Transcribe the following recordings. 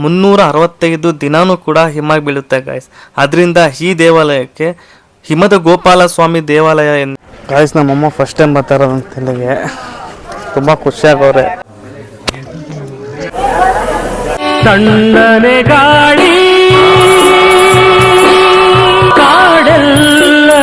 365 ದಿನಾನೂ ಕೂಡ ಹಿಮ ಬೀಳುತ್ತೆ ಗಾಯ್ಸ್. ಅದರಿಂದ ಈ ದೇವಾಲಯಕ್ಕೆ ಹಿಮದ ಗೋಪಾಲ ಸ್ವಾಮಿ ದೇವಾಲಯ ಎಂದು ಗಾಯ್ಸ್. ನಮ್ಮಮ್ಮ ಫಸ್ಟ್ ಟೈಮ್ ಬರ್ತಾ ಇರೋದಂತ ಇಲ್ಲಿಗೆ, ತುಂಬ ಖುಷಿಯಾಗವ್ರೆ. ತಣ್ಣನೆ ಗಾಳಿ ಕಾಡಲ್ಲಲೆದು.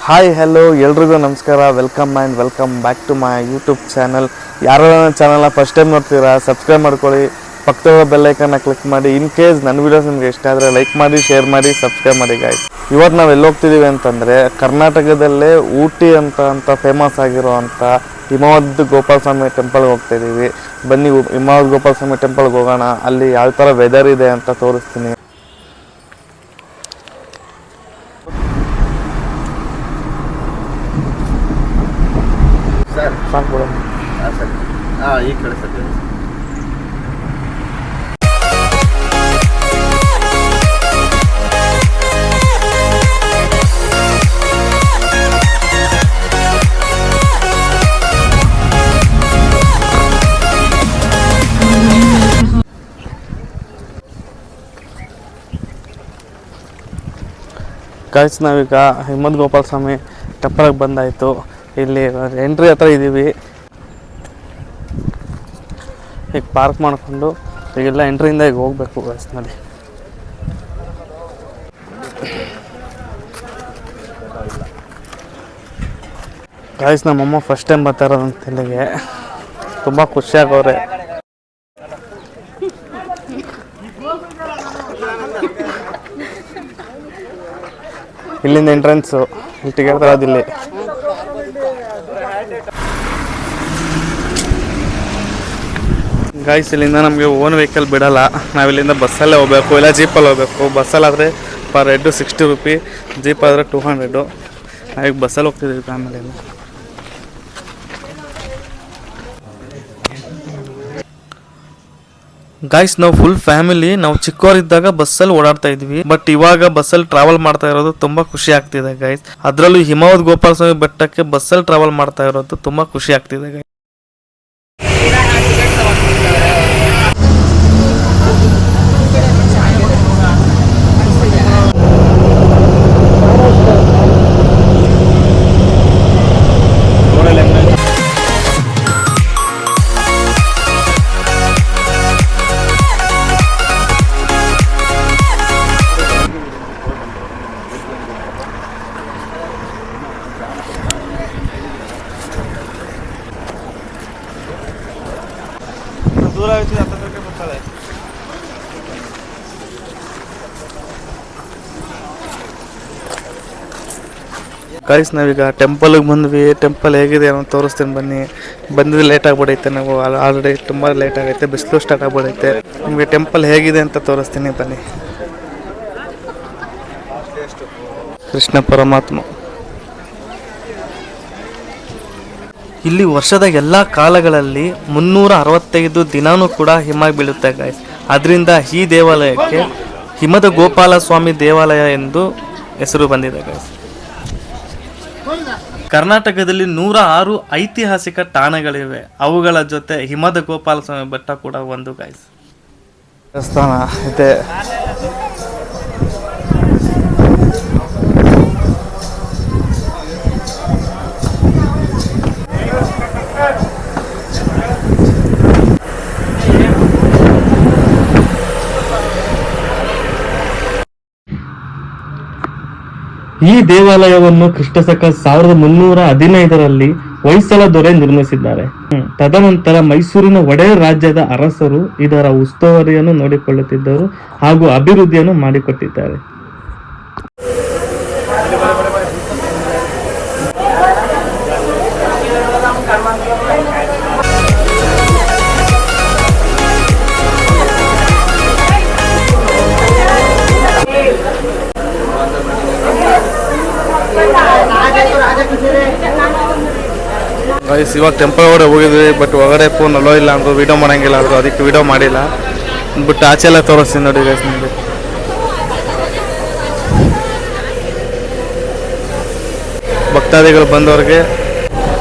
ಹಾಯ್ ಹಲೋ ಎಲ್ರಿಗೂ ನಮಸ್ಕಾರ. Welcome and welcome back to my YouTube channel. ಯಾರು ನನ್ನ ಚಾನಲ್ನ ಫಸ್ಟ್ ಟೈಮ್ ನೋಡ್ತೀರಾ ಸಬ್ಸ್ಕ್ರೈಬ್ ಮಾಡ್ಕೊಳ್ಳಿ, ಪಕ್ಕದ ಬೆಲ್ಲೈಕನ್ನ ಕ್ಲಿಕ್ ಮಾಡಿ. ಇನ್ ಕೇಸ್ ನನ್ನ ವೀಡಿಯೋಸ್ ನಿಮಗೆ ಇಷ್ಟ ಆದರೆ ಲೈಕ್ ಮಾಡಿ, ಶೇರ್ ಮಾಡಿ, ಸಬ್ಸ್ಕ್ರೈಬ್ ಮಾಡಿ ಗಾಯ್ಸ್. ಇವತ್ತು ನಾವು ಎಲ್ಲಿ ಹೋಗ್ತಿದ್ದೀವಿ ಅಂತಂದರೆ ಕರ್ನಾಟಕದಲ್ಲೇ ಊಟಿ ಅಂತ ಫೇಮಸ್ ಆಗಿರೋ ಅಂಥ ಹಿಮವದ್ ಗೋಪಾಲ ಸ್ವಾಮಿ ಟೆಂಪಲ್ಗೆ ಹೋಗ್ತಾಯಿದ್ದೀವಿ. ಬನ್ನಿ ಹಿಮವದ್ ಗೋಪಾಲ ಸ್ವಾಮಿ ಟೆಂಪಲ್ಗೆ ಹೋಗೋಣ. ಅಲ್ಲಿ ಯಾವ ಥರ ವೆದರ್ ಇದೆ ಅಂತ ತೋರಿಸ್ತೀನಿ. ಸಾಕು ಈ ಕಡೆ ಸರ್. ಗಾಯ್ಸ್, ನಾವೀಗ ಹಿಮವದ್ ಗೋಪಾಲ ಸ್ವಾಮಿ ಟೆಂಪಲ್ಗೆ ಬಂದಾಯಿತು. ಇಲ್ಲಿ ಎಂಟ್ರಿ ಹತ್ರ ಇದ್ದೀವಿ. ಈಗ ಪಾರ್ಕ್ ಮಾಡಿಕೊಂಡು ಈಗೆಲ್ಲ ಎಂಟ್ರಿಯಿಂದ ಈಗ ಹೋಗ್ಬೇಕು ಗಾಯ್ಸ್. ನೋಡಿ ಗಾಯ್ಸ್, ನಮ್ಮಮ್ಮ ಫಸ್ಟ್ ಟೈಮ್ ಬರ್ತಾ ಇರೋದಂತ ಇಲ್ಲಿಗೆ, ತುಂಬ ಖುಷಿಯಾಗವ್ರೆ. ಇಲ್ಲಿಂದ ಎಂಟ್ರೆನ್ಸು, ಇಲ್ಲಿ ಟಿಕೆಟ್ ತರೋದಿಲ್ಲಿ. ಗಾಯ್ಸ್, ಇಲ್ಲಿಂದ ನಮಗೆ ಓನ್ ವೆಹಿಕಲ್ ಬಿಡೋಲ್ಲ. ನಾವಿಲ್ಲಿಂದ ಬಸ್ಸಲ್ಲೇ ಹೋಗ್ಬೇಕು, ಇಲ್ಲ ಜೀಪಲ್ಲಿ ಹೋಗ್ಬೇಕು. ಬಸ್ಸಲ್ಲಾದರೆ ಪರ್ ಹೆಡ್ 60 ರೂಪಿ, ಜೀಪ್ ಆದರೆ 200. ನಾವೀಗ ಬಸ್ಸಲ್ಲಿ ಹೋಗ್ತಿದ್ದೀವಿ ಫ್ಯಾಮಿಲಿಯಲ್ಲಿ. ಗಾಯ್ಸ್, ನಾವು ಫುಲ್ ಫ್ಯಾಮಿಲಿ ನಾವು ಚಿಕ್ಕವರಿದ್ದಾಗ ಬಸ್ಸಲ್ಲಿ ಓಡಾಡ್ತಾ ಇದ್ವಿ. ಬಟ್ ಇವಾಗ ಬಸ್ಸಲ್ಲಿ ಟ್ರಾವೆಲ್ ಮಾಡ್ತಾ ಇರೋದು ತುಂಬಾ ಖುಷಿ ಆಗ್ತಿದೆ ಗಾಯ್ಸ್. ಅದರಲ್ಲೂ ಹಿಮವದ್ ಗೋಪಾಲ ಸ್ವಾಮಿ ಬೆಟ್ಟಕ್ಕೆ ಬಸ್ಸಲ್ಲಿ ಟ್ರಾವೆಲ್ ಮಾಡ್ತಾ ಇರೋದು ತುಂಬಾ ಖುಷಿ ಆಗ್ತಿದೆ ಗಾಯ್ಸ್. ಗಾಯ್ಸ್, ನಾವೀಗ ಟೆಂಪಲ್ಗೆ ಬಂದ್ವಿ. ಟೆಂಪಲ್ ಹೇಗಿದೆ ಅನ್ನೋ ತೋರಿಸ್ತೀನಿ ಬನ್ನಿ. ಬಂದಿದ್ದು ಲೇಟ್ ಆಗ್ಬಿಡೈತೆ, ನಾವು ಆಲ್ರೆಡಿ ತುಂಬ ಲೇಟ್ ಆಗೈತೆ, ಬಿಸಿಲು ಸ್ಟಾರ್ಟ್ ಆಗ್ಬಿಡೈತೆ. ನಿಮಗೆ ಟೆಂಪಲ್ ಹೇಗಿದೆ ಅಂತ ತೋರಿಸ್ತೀನಿ ಬನ್ನಿ. ಕೃಷ್ಣ ಪರಮಾತ್ಮ ಇಲ್ಲಿ ವರ್ಷದ ಎಲ್ಲ ಕಾಲಗಳಲ್ಲಿ 365 ದಿನಾನೂ ಕೂಡ ಹಿಮ ಬೀಳುತ್ತೆ ಗಾಯ್ಸ್. ಅದರಿಂದ ಈ ದೇವಾಲಯಕ್ಕೆ ಹಿಮದ ಗೋಪಾಲ ಸ್ವಾಮಿ ದೇವಾಲಯ ಎಂದು ಹೆಸರು ಬಂದಿದೆ ಗಾಯ್ಸ್. ಕರ್ನಾಟಕದಲ್ಲಿ 106 ಐತಿಹಾಸಿಕ ತಾಣಗಳಿವೆ. ಅವುಗಳ ಜೊತೆ ಹಿಮದ ಗೋಪಾಲ ಸ್ವಾಮಿ ಬೆಟ್ಟ ಕೂಡ ಒಂದು ಗಾಯ್ಸ್. ದೇವಸ್ಥಾನ ಇದೆ. ಈ ದೇವಾಲಯವನ್ನು ಕ್ರಿಸ್ತಶಕ 1315ರಲ್ಲಿ ಹೊಯ್ಸಳ ದೊರೆ ನಿರ್ಮಿಸಿದ್ದಾರೆ. ತದನಂತರ ಮೈಸೂರಿನ ಒಡೆಯರ್ ರಾಜ್ಯದ ಅರಸರು ಇದರ ಉಸ್ತುವಾರಿಯನ್ನು ನೋಡಿಕೊಳ್ಳುತ್ತಿದ್ದರು ಹಾಗೂ ಅಭಿವೃದ್ಧಿಯನ್ನು ಮಾಡಿಕೊಟ್ಟಿದ್ದಾರೆ. ಇವಾಗ ಟೆಂಪಲ್ ಒಳಗಡೆ ಹೋಗಿದ್ವಿ. ಬಟ್ ಒಳಗಡೆ ಫೋನ್ ಅಲೋ ಇಲ್ಲ ಅಂದ್ರು, ವೀಡಿಯೋ ಮಾಡೋಂಗಿಲ್ಲ ಅಂದರು. ಅದಕ್ಕೆ ವೀಡಿಯೋ ಮಾಡಿಲ್ಲ. ಬಟ್ ಆಚೆ ಎಲ್ಲ ತೋರಿಸ್ತೀನಿ ನೋಡಿ ಗೈಸ್ ನಿಮಗೆ. ಭಕ್ತಾದಿಗಳು ಬಂದವ್ರಿಗೆ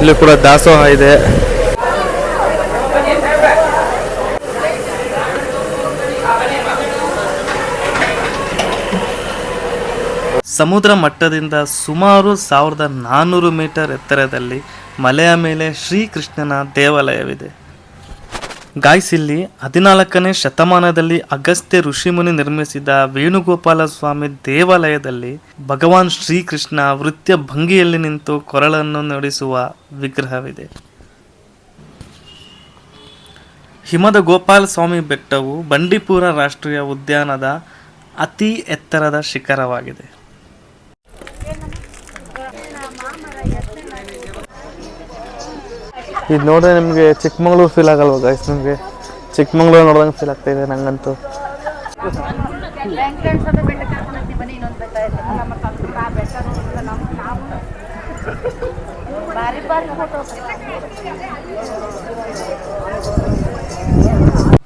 ಇಲ್ಲಿ ಕೂಡ ದಾಸೋಹ ಇದೆ. ಸಮುದ್ರ ಮಟ್ಟದಿಂದ ಸುಮಾರು 1400 ಮೀಟರ್ ಎತ್ತರದಲ್ಲಿ ಮಲೆಯ ಮೇಲೆ ಶ್ರೀಕೃಷ್ಣನ ದೇವಾಲಯವಿದೆ. ಗಾಯ್ಸ್, ಇಲ್ಲಿ 14ನೇ ಶತಮಾನದಲ್ಲಿ ಅಗಸ್ತ್ಯ ಋಷಿಮುನಿ ನಿರ್ಮಿಸಿದ ವೇಣುಗೋಪಾಲ ಸ್ವಾಮಿ ದೇವಾಲಯದಲ್ಲಿ ಭಗವಾನ್ ಶ್ರೀಕೃಷ್ಣ ವೃತ್ಯ ಭಂಗಿಯಲ್ಲಿ ನಿಂತು ಕೊರಳನ್ನು ನುಡಿಸುವ ವಿಗ್ರಹವಿದೆ. ಹಿಮದ ಗೋಪಾಲ ಸ್ವಾಮಿ ಬೆಟ್ಟವು ಬಂಡೀಪುರ ರಾಷ್ಟ್ರೀಯ ಉದ್ಯಾನದ ಅತಿ ಎತ್ತರದ ಶಿಖರವಾಗಿದೆ. ಇದು ನೋಡಿದ್ರೆ ನಿಮಗೆ ಚಿಕ್ಕಮಗಳೂರು ಫೀಲ್ ಆಗಲ್ವ ಗೈಸ್? ನಿಮಗೆ ಚಿಕ್ಕಮಗಳೂರು ನೋಡ್ದಂಗೆ ಫೀಲ್ ಆಗ್ತಾ ಇದೆ ನಂಗಂತೂ.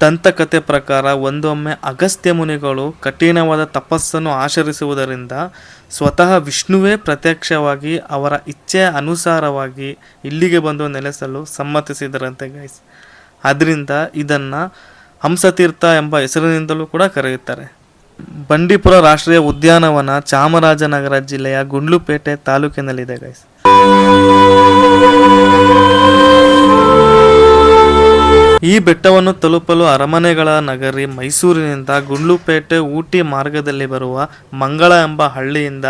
ದಂತಕಥೆ ಪ್ರಕಾರ ಒಂದೊಮ್ಮೆ ಅಗಸ್ತ್ಯ ಮುನಿಗಳು ಕಠಿಣವಾದ ತಪಸ್ಸನ್ನು ಆಚರಿಸುವುದರಿಂದ ಸ್ವತಃ ವಿಷ್ಣುವೇ ಪ್ರತ್ಯಕ್ಷವಾಗಿ ಅವರ ಇಚ್ಛೆಯ ಅನುಸಾರವಾಗಿ ಇಲ್ಲಿಗೆ ಬಂದು ನೆಲೆಸಲು ಸಮ್ಮತಿಸಿದರಂತೆ ಗೈಸ್. ಅದರಿಂದ ಇದನ್ನು ಹಂಸತೀರ್ಥ ಎಂಬ ಹೆಸರಿನಿಂದಲೂ ಕೂಡ ಕರೆಯುತ್ತಾರೆ. ಬಂಡೀಪುರ ರಾಷ್ಟ್ರೀಯ ಉದ್ಯಾನವನ ಚಾಮರಾಜನಗರ ಜಿಲ್ಲೆಯ ಗುಂಡ್ಲುಪೇಟೆ ತಾಲೂಕಿನಲ್ಲಿದೆ ಗೈಸ್. ಈ ಬೆಟ್ಟವನ್ನು ತಲುಪಲು ಅರಮನೆಗಳ ನಗರಿ ಮೈಸೂರಿನಿಂದ ಗುಂಡ್ಲುಪೇಟೆ ಊಟಿ ಮಾರ್ಗದಲ್ಲಿ ಬರುವ ಮಂಗಳ ಎಂಬ ಹಳ್ಳಿಯಿಂದ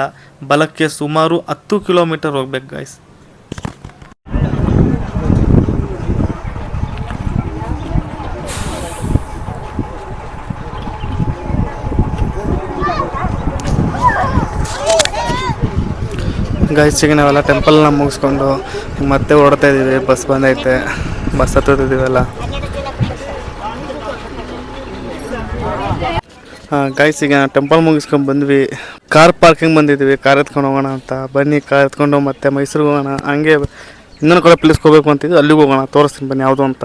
ಬಲಕ್ಕೆ ಸುಮಾರು 10 ಕಿಲೋಮೀಟರ್ ಹೋಗ್ಬೇಕು ಗೈಸ್. ಗೈಸ್, ಈಗ ನಾವೆಲ್ಲ ಟೆಂಪಲ್ನ ಮುಗಿಸ್ಕೊಂಡು ಮತ್ತೆ ಹೊರಡ್ತಾ ಇದ್ದೀವಿ. ಬಸ್ ಬಂದೈತೆ, ಬಸ್ ಹತ್ತಿದ್ದೀವಲ್ಲ. ಗೈಸ್, ಈಗ ಟೆಂಪಲ್ ಮುಗಿಸ್ಕೊಂಡು ಬಂದ್ವಿ. ಕಾರ್ ಪಾರ್ಕಿಂಗ್ ಬಂದಿದ್ದೀವಿ, ಕಾರ್ ಎತ್ಕೊಂಡು ಹೋಗೋಣ ಅಂತ. ಬನ್ನಿ, ಕಾರ್ ಎತ್ಕೊಂಡು ಮತ್ತೆ ಮೈಸೂರಿಗೆ ಹೋಗೋಣ. ಹಂಗೆ ಇನ್ನೊಂದು ಕಡೆ ಪ್ಲೇಸ್ಗೆ ಹೋಗ್ಬೇಕು ಅಂತಿದ್ದು, ಅಲ್ಲಿಗೆ ಹೋಗೋಣ. ತೋರಿಸ್ತೀನಿ ಬನ್ನಿ ಯಾವುದು ಅಂತ.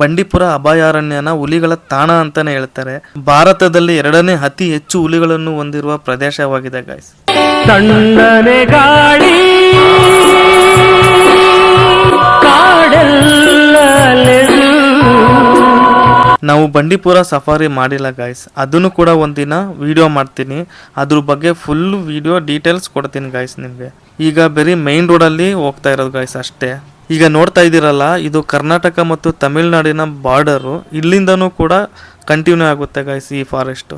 ಬಂಡೀಪುರ ಅಭಯಾರಣ್ಯನ ಹುಲಿಗಳ ತಾಣ ಅಂತಾನೆ ಹೇಳ್ತಾರೆ. ಭಾರತದಲ್ಲಿ 2ನೇ ಅತಿ ಹೆಚ್ಚು ಹುಲಿಗಳನ್ನು ಹೊಂದಿರುವ ಪ್ರದೇಶವಾಗಿದೆ ಗಾಯ್ಸ್. ತಣ್ಣನೆ ಗಾಳಿ ನಾವು ಬಂಡೀಪುರ ಸಫಾರಿ ಮಾಡಿಲ್ಲ ಗಾಯ್ಸ್. ಅದನ್ನು ಕೂಡ ಒಂದಿನ ವಿಡಿಯೋ ಮಾಡ್ತೀನಿ. ಅದ್ರ ಬಗ್ಗೆ ಫುಲ್ ವಿಡಿಯೋ ಡೀಟೇಲ್ಸ್ ಕೊಡ್ತೀನಿ ಗಾಯ್ಸ್ ನಿಮಗೆ. ಈಗ ಬರೀ ಮೈನ್ ರೋಡಲ್ಲಿ ಹೋಗ್ತಾ ಇರೋದು ಗಾಯ್ಸ್ ಅಷ್ಟೇ. ಈಗ ನೋಡ್ತಾ ಇದ್ದೀರಲ್ಲ, ಇದು ಕರ್ನಾಟಕ ಮತ್ತು ತಮಿಳುನಾಡಿನ ಬಾರ್ಡರು. ಇಲ್ಲಿಂದನೂ ಕೂಡ ಕಂಟಿನ್ಯೂ ಆಗುತ್ತೆ ಗೈಸ್ ಈ ಫಾರೆಸ್ಟು.